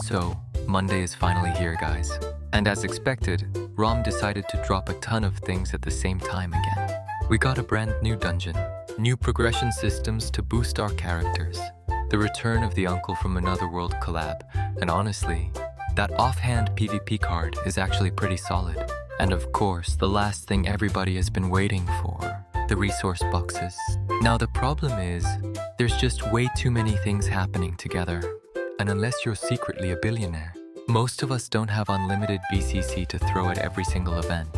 So, Monday is finally here, guys. And as expected, Rom decided to drop a ton of things at the same time again. We got a brand new dungeon, new progression systems to boost our characters, the return of the Uncle from Another World collab, and honestly, that offhand PvP card is actually pretty solid. And of course, the last thing everybody has been waiting for, the resource boxes. Now the problem is, there's just way too many things happening together. And unless you're secretly a billionaire, most of us don't have unlimited BCC to throw at every single event.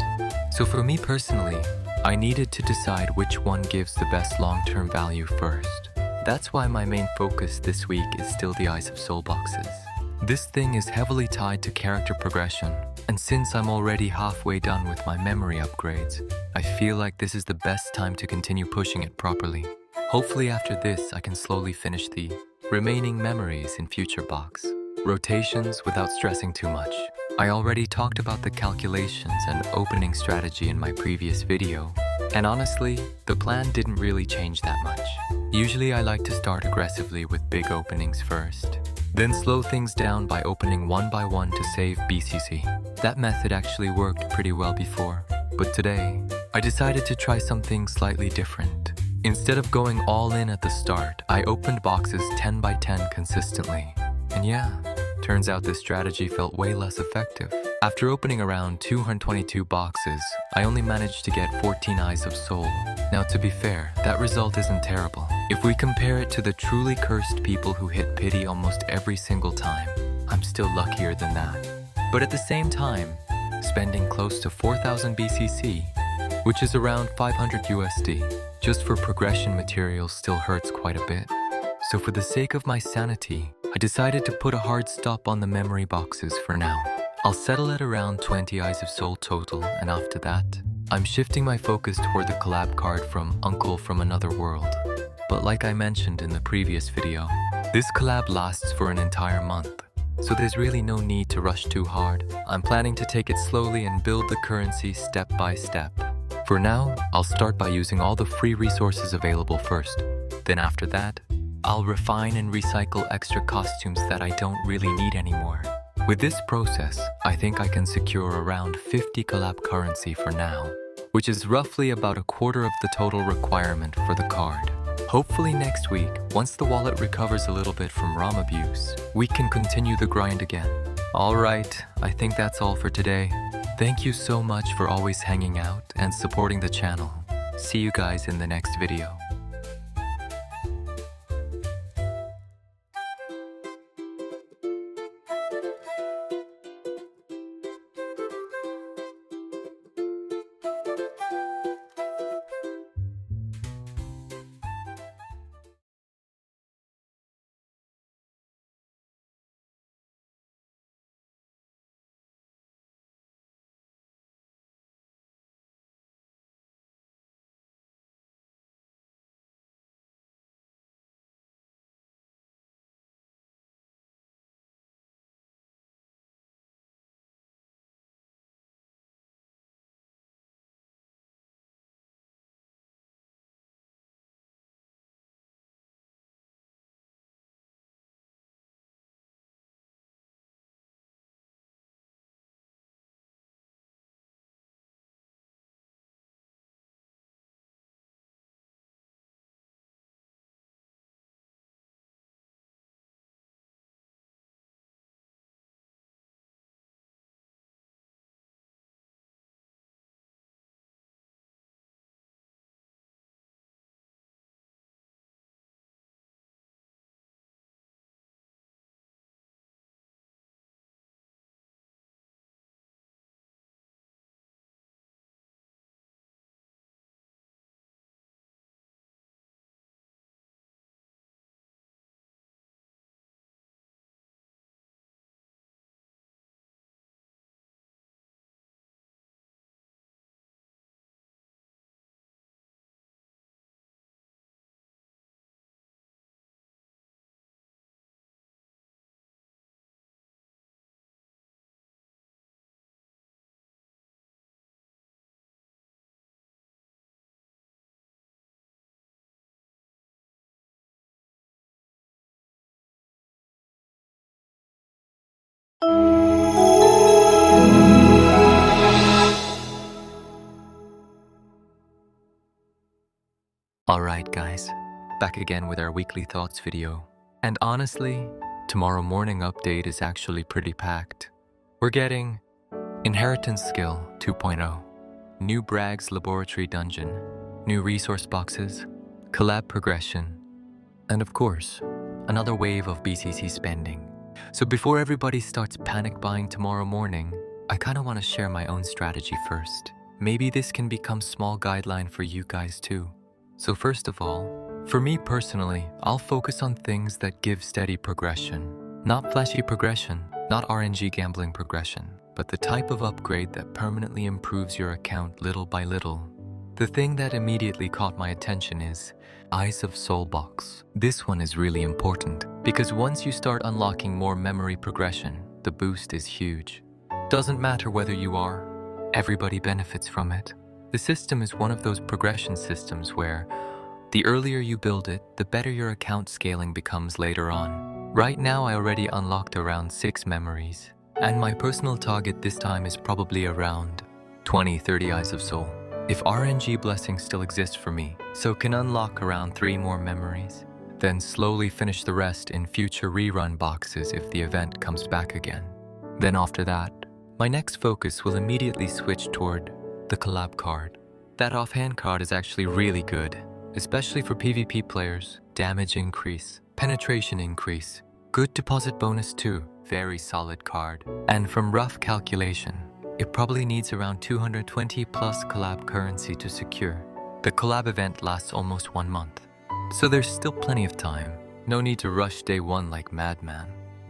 So for me personally, I needed to decide which one gives the best long-term value first. That's why my main focus this week is still the Eyes of Soul boxes. This thing is heavily tied to character progression, and since I'm already halfway done with my memory upgrades, I feel like this is the best time to continue pushing it properly. Hopefully after this I can slowly finish the remaining memories in future box rotations without stressing too much. I already talked about the calculations and opening strategy in my previous video, and honestly, the plan didn't really change that much. Usually I like to start aggressively with big openings first, then slow things down by opening one by one to save BCC. That method actually worked pretty well before, but today, I decided to try something slightly different. Instead of going all in at the start, I opened boxes 10 by 10 consistently. And yeah, turns out this strategy felt way less effective. After opening around 222 boxes, I only managed to get 14 Eyes of Soul. Now to be fair, that result isn't terrible. If we compare it to the truly cursed people who hit pity almost every single time, I'm still luckier than that. But at the same time, spending close to 4,000 BCC, which is around 500 USD, just for progression materials still hurts quite a bit. So for the sake of my sanity, I decided to put a hard stop on the memory boxes for now. I'll settle at around 20 Eyes of Soul total, and after that, I'm shifting my focus toward the collab card from Uncle from Another World. But like I mentioned in the previous video, this collab lasts for an entire month, so there's really no need to rush too hard. I'm planning to take it slowly and build the currency step by step. For now, I'll start by using all the free resources available first. Then after that, I'll refine and recycle extra costumes that I don't really need anymore. With this process, I think I can secure around 50 collab currency for now, which is roughly about a quarter of the total requirement for the card. Hopefully next week, once the wallet recovers a little bit from ROM abuse, we can continue the grind again. Alright, I think that's all for today. Thank you so much for always hanging out and supporting the channel. See you guys in the next video. Alright guys, back again with our weekly thoughts video. And honestly, tomorrow morning update is actually pretty packed. We're getting Inheritance Skill 2.0, new Bragg's Laboratory Dungeon, new resource boxes, collab progression, and of course, another wave of BCC spending. So before everybody starts panic buying tomorrow morning, I kinda wanna share my own strategy first. Maybe this can become small guideline for you guys too. So first of all, for me personally, I'll focus on things that give steady progression. Not flashy progression, not RNG gambling progression, but the type of upgrade that permanently improves your account little by little. The thing that immediately caught my attention is Eyes of Soul box. This one is really important because once you start unlocking more memory progression, the boost is huge. Doesn't matter whether you are, everybody benefits from it. The system is one of those progression systems where the earlier you build it, the better your account scaling becomes later on. Right now I already unlocked around 6 memories, and my personal target this time is probably around 20-30 Eyes of Soul. If RNG blessings still exist for me, so can unlock around 3 more memories, then slowly finish the rest in future rerun boxes if the event comes back again. Then after that, my next focus will immediately switch toward the collab card. That offhand card is actually really good, especially for PvP players. Damage increase, penetration increase, good deposit bonus too, very solid card. And from rough calculation, it probably needs around 220 plus collab currency to secure. The collab event lasts almost 1 month, so there's still plenty of time. No need to rush day 1 like madman.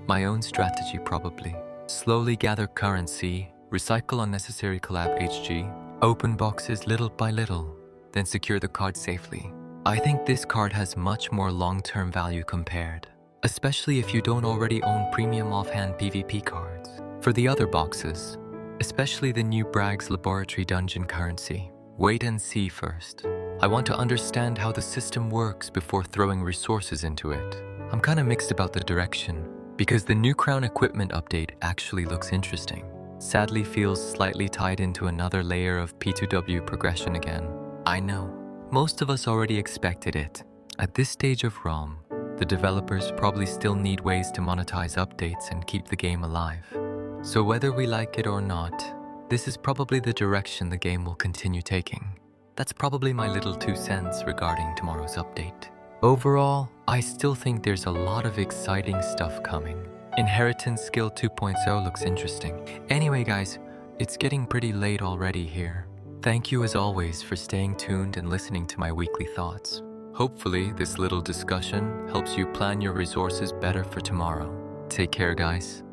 My own strategy probably. Slowly gather currency, recycle unnecessary collab HG, open boxes little by little, then secure the card safely. I think this card has much more long-term value compared, especially if you don't already own premium offhand PvP cards. For the other boxes, especially the new Bragg's Laboratory Dungeon currency, wait and see first. I want to understand how the system works before throwing resources into it. I'm kinda mixed about the direction, because the new crown equipment update actually looks interesting. Sadly feels slightly tied into another layer of P2W progression again. I know, most of us already expected it. At this stage of ROM, the developers probably still need ways to monetize updates and keep the game alive. So whether we like it or not, this is probably the direction the game will continue taking. That's probably my little 2 cents regarding tomorrow's update. Overall, I still think there's a lot of exciting stuff coming. Inheritance Skill 2.0 looks interesting. Anyway guys, it's getting pretty late already here. Thank you as always for staying tuned and listening to my weekly thoughts. Hopefully this little discussion helps you plan your resources better for tomorrow. Take care guys.